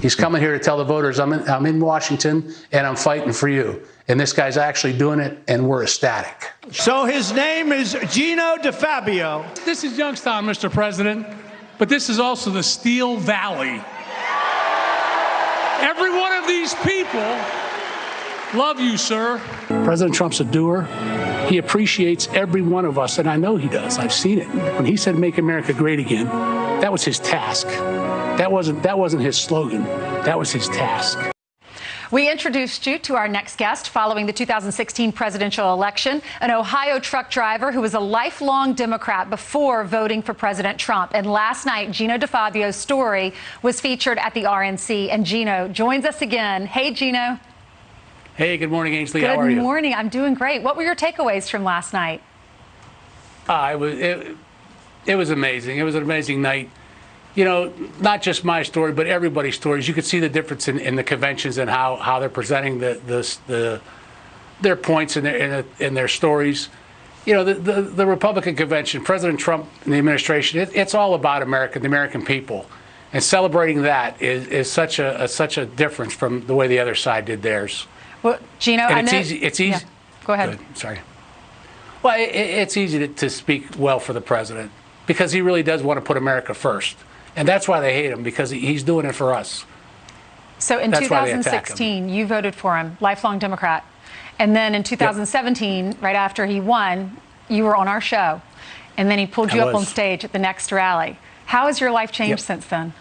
He's coming here to tell the voters, I'm in Washington and I'm fighting for you. And this guy's actually doing it, and we're ecstatic. So his name is Geno Difabio. This is Youngstown, Mr. President, but this is also the Steel Valley. Every one of these people love you, sir. President Trump's a doer. He appreciates every one of us, and I know he does. I've seen it. When he said, "Make America Great Again," that was his task. That wasn't his slogan. That was his task. We introduced you to our next guest following the 2016 presidential election, an Ohio truck driver who was a lifelong Democrat before voting for President Trump. And last night, Geno Difabio's story was featured at the RNC, and Geno joins us again. Hey, Geno. Hey, good morning, Ainsley. How are you? Good morning. I'm doing great. What were your takeaways from last night? It was amazing. It was an amazing night. You know, not just my story, but everybody's stories. You could see the difference in the conventions and how they're presenting their points and their stories. You know, the Republican convention, President Trump and the administration, it's all about America, the American people, and celebrating that is such a difference from the way the other side did theirs. Well, Geno, and I know. It's easy. Yeah. Go ahead. Good. Sorry. Well, it's easy to speak well for the president because he really does want to put America first. And that's why they hate him, because he's doing it for us. So in 2016, you voted for him, lifelong Democrat. And then in 2017, right after he won, you were on our show. And then he pulled you up on stage at the next rally. How has your life changed since then?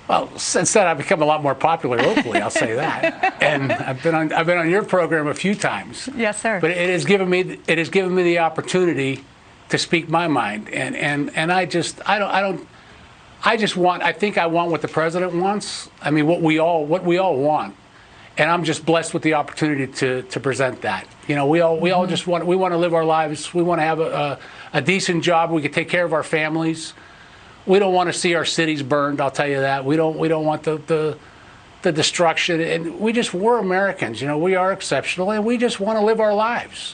Well, since then, I've become a lot more popular locally, I'll say that. And I've been on your program a few times. Yes, sir. But it has given me the opportunity to speak my mind, and I think I want what the president wants. I mean, what we all want, and I'm just blessed with the opportunity to present that. You know, we all just want to live our lives. We want to have a decent job. We can take care of our families. We don't want to see our cities burned. I'll tell you that. We don't want the destruction, and we're Americans. You know, we are exceptional, and we just want to live our lives.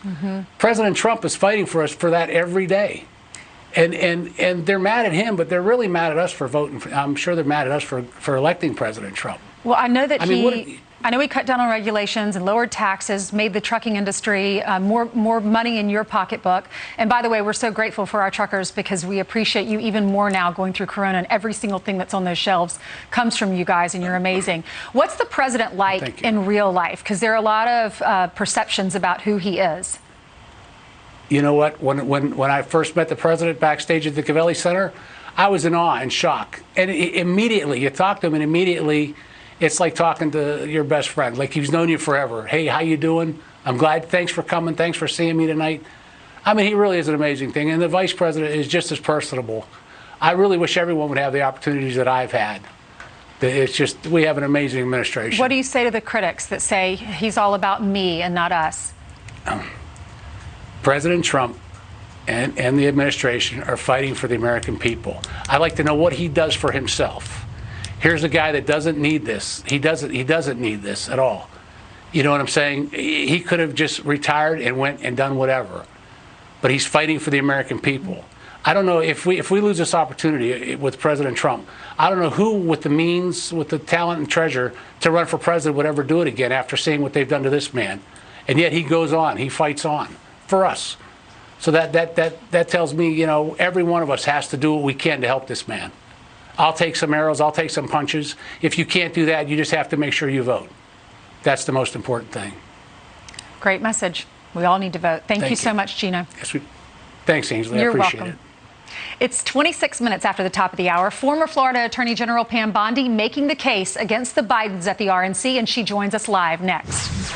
President Trump is fighting for us for that every day, and they're mad at him, but they're really mad at us for voting. I'm sure they're mad at us for electing President Trump. Well, I know that I know he cut down on regulations and lowered taxes, made the trucking industry more money in your pocketbook. And by the way, we're so grateful for our truckers because we appreciate you even more now going through Corona, and every single thing that's on those shelves comes from you guys, and you're amazing. What's the president like in real life? Because there are a lot of perceptions about who he is. You know what? When I first met the president backstage at the Cavelli Center, I was in awe and shock. And immediately, you talk to him, and immediately, it's like talking to your best friend, like he's known you forever. Hey, how you doing? I'm glad. Thanks for coming. Thanks for seeing me tonight. I mean, he really is an amazing thing. And the vice president is just as personable. I really wish everyone would have the opportunities that I've had. It's just, we have an amazing administration. What do you say to the critics that say he's all about me and not us? President Trump and the administration are fighting for the American people. I'd like to know what he does for himself. Here's a guy that doesn't need this. He doesn't need this at all. You know what I'm saying? He could have just retired and went and done whatever. But he's fighting for the American people. I don't know if we lose this opportunity with President Trump. I don't know who with the means, with the talent and treasure to run for president would ever do it again after seeing what they've done to this man. And yet he goes on. He fights on for us. So that tells me, you know, every one of us has to do what we can to help this man. I'll take some arrows, I'll take some punches. If you can't do that, you just have to make sure you vote. That's the most important thing. Great message. We all need to vote. Thank you so much, Geno. Yes, thanks, Ainsley. You're I appreciate welcome. it. It's 26 minutes after the top of the hour. Former Florida Attorney General Pam Bondi making the case against the Bidens at the RNC, and she joins us live next.